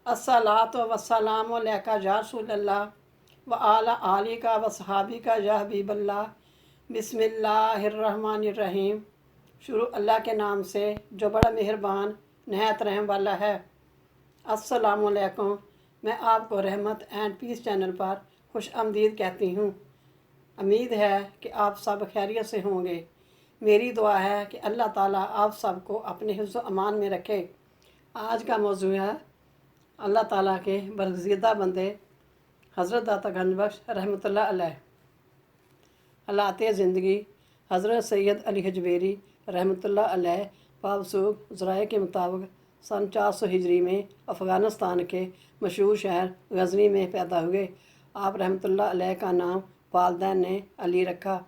अस्सलातु वस्सलामु अलैका या रसूलल्लाह व आला आलिका व सहाबिका या हबीबल्लाह। बिस्मिल्लाहिर्रहमानिर्रहीम। शुरू अल्लाह के नाम से जो बड़ा मेहरबान नहायत रहम वाला है। अस्सलामु अलैकुम। मैं आपको रहमत एंड पीस चैनल पर खुश आमदीद कहती हूँ। उम्मीद है कि आप सब खैरियत से होंगे। मेरी दुआ है कि अल्लाह ताला आप सबको अपने हिफ्ज़ व अमान में रखे। आज का मौजू है अल्लाह ताला के बरगज़ीदा बंदे हज़रत दाता गंजबख्श रहमतुल्लाह अलैह। हालात ज़िंदगी हज़रत सैयद अली हजवेरी रहमतुल्लाह अलैह पावसूख ज़राए के मुताबिक सन 400 हिजरी में अफ़गानिस्तान के मशहूर शहर गज़नी में पैदा हुए। आप रहमतुल्लाह अलैह का नाम वालिदैन ने अली रखा।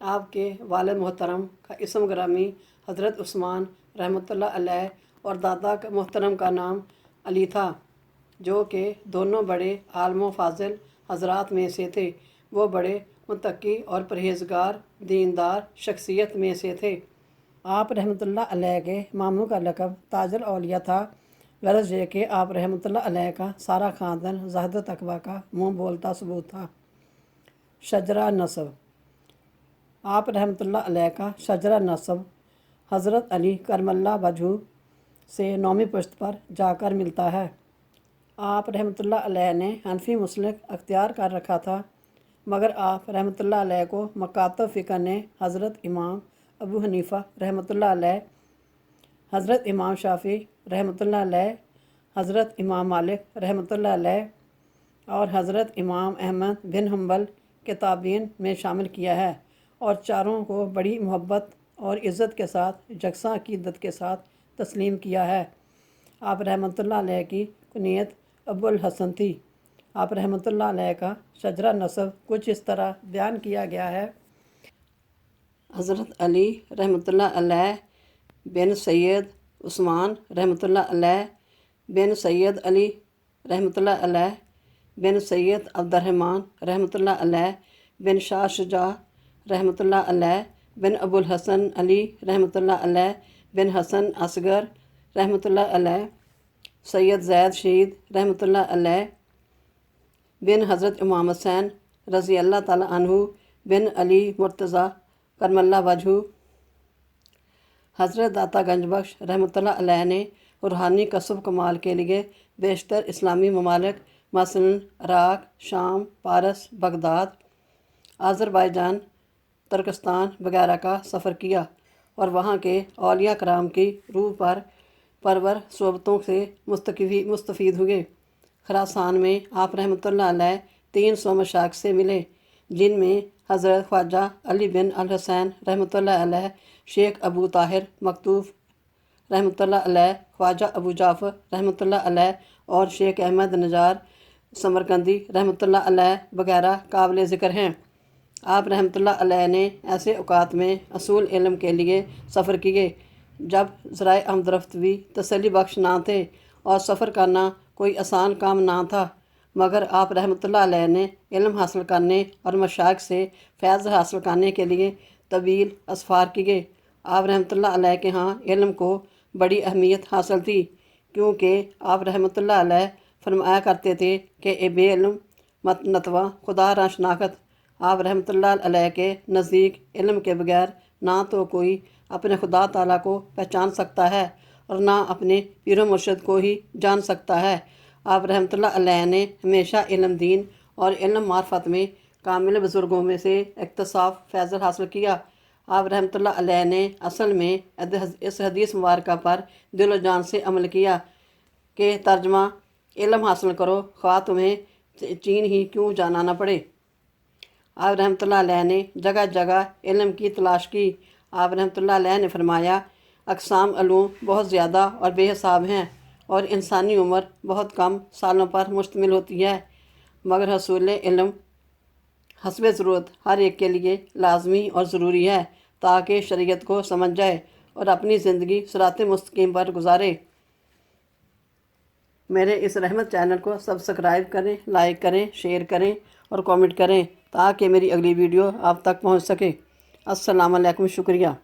आपके वालिद मोहतरम का इसम ग्रामी हज़रत उस्मान रहमतुल्लाह अलैह और दादा मोहतरम का नाम अली था, जो कि दोनों बड़े आलम फाजिल हज़रात में से थे। वो बड़े मुत्तकी और परहेज़गार दीनदार शख्सियत में से थे। आप रहमतुल्लाह अलैह के मामू का लक़ब ताजुल औलिया था। गरज ये कि आप रहमतुल्लाह अलैह का सारा ख़ानदान ज़ाहिद तकवा का मुँह बोलता सबूत था। शजरा नसब। आप रहमतुल्लाह अलैह का शजरा नसब हज़रत अली करमल्ला वजहू से 9वीं पुश्त पर जाकर मिलता है। आप रहमतुल्लाह अलैह ने हनफी मुस्लिक अख्तियार कर रखा था, मगर आप रहमतुल्लाह अलैह को मकातब फ़िक्र ने हज़रत इमाम अबू हनीफ़ा रहमतुल्लाह अलैह, हज़रत इमाम शाफ़ी रहमतुल्लाह अलैह, हज़रत इमाम मालिक रहमतुल्लाह अलैह और हज़रत इमाम अहमद बिन हम्बल के ताबीन में शामिल किया है और चारों को बड़ी मोहब्बत और इज़्ज़त के साथ यकसा अक़ीदत के साथ तस्लीम किया है। आप रहमतुल्लाह अलैह की कुनियत अबुल हसन थी। आप रहमतुल्लाह अलैह का शजरा नसब कुछ इस तरह बयान किया गया है। हज़रत अली रहमतुल्लाह अलैह बिन सैयद उस्मान रहमतुल्लाह अलैह बिन सैयद अली रहमतुल्लाह अलैह बिन सैयद अब्दुर्रहमान रहमतुल्लाह अलैह बिन शाह शुजा रहमतुल्लाह अलैह बिन अबुल हसन अली रहमतुल्लाह अलैह बिन हसन असगर रहमतुल्लाह अलैह सैयद ज़ैद शहीद रहमतुल्लाह अलैह बिन हज़रत इमाम हुसैन रज़ी अल्लाह ताला अन्हु बिन अली मुर्तज़ा करमल्ला वजहू। हज़रत दाता गंजबख्श रहमतुल्लाह अलैह ने रूहानी कसब कमाल के लिए बेशतर इस्लामी ममालिक मसलन इराक़, शाम, पारस, बगदाद, आज़रबाईजान, तुर्कस्तान वगैरह का सफ़र किया और वहाँ के औलिया कराम की रूह पर परवर सोबतों से मुस्तफ़ीद हुए। खरासान में आप रहमतुल्लाह अलैह 300 मशाइख से मिले, जिनमें हज़रत ख्वाजा अली बिन अल हुसैन रहमतुल्लाह अलैह, शेख अबू ताहिर मकतूफ़ रहमतुल्लाह अलैह, ख्वाजा अबू जाफ़र रहमतुल्लाह अलैह और शेख अहमद नजार समरकंदी रहमतुल्लाह अलैह वगैरह काबिल ज़िक्र हैं। आप रहमतुल्लाह अलैह ने ऐसे औक़ात में असूल इल्म के लिए सफ़र किए जब ज़राए आमदरफ्त भी तसल्ली बख्श ना थे और सफ़र करना कोई आसान काम ना था, मगर आप रहमतुल्लाह अलैह ने इल्म हासिल करने और मशाइख से फैज़ हासिल करने के लिए तवील असफ़ार किए। आप रहमतुल्लाह अलैह के यहाँ इल्म को बड़ी अहमियत हासिल थी, क्योंकि आप रहमतुल्लाह अलैह फरमाया करते थे कि ए बे इल्म मत नतवा खुदा रा शनाख्त। आप रहमतुल्लाह अलैह के नज़दीक इल्म के बगैर ना तो कोई अपने खुदा ताला को पहचान सकता है और ना अपने पीर मुर्शिद को ही जान सकता है। आप रहमतुल्लाह अलैह ने हमेशा इल्म दीन और इल्म मार्फत में कामिल बुज़ुर्गों में से इक्तसाब फैज़ल हासिल किया। आप रहमतुल्लाह अलैह ने असल में इस हदीस मुबारक पर दिल जान से अमल किया कि तर्जमा इल्म हासिल करो, ख्वाह तुम्हें चीन ही क्यों जाना ना पड़े। आप रहमतुल्लाह अलैह ने जगह जगह इल्म की तलाश की। आप रहमतुल्लाह अलैह ने फरमाया, अक़साम अलूम बहुत ज़्यादा और बेहिसाब हैं और इंसानी उम्र बहुत कम सालों पर मुश्तमिल होती है, मगर हसूल इल्म हस्बे ज़रूरत हर एक के लिए लाजमी और ज़रूरी है, ताकि शरीयत को समझ जाए और अपनी ज़िंदगी सिराते मुस्तकीम पर गुजारे। मेरे इस रहमत चैनल को सब्सक्राइब करें, लाइक करें, शेयर करें और कमेंट करें, ताकि मेरी अगली वीडियो आप तक पहुंच सके। अस्सलाम वालेकुम, शुक्रिया।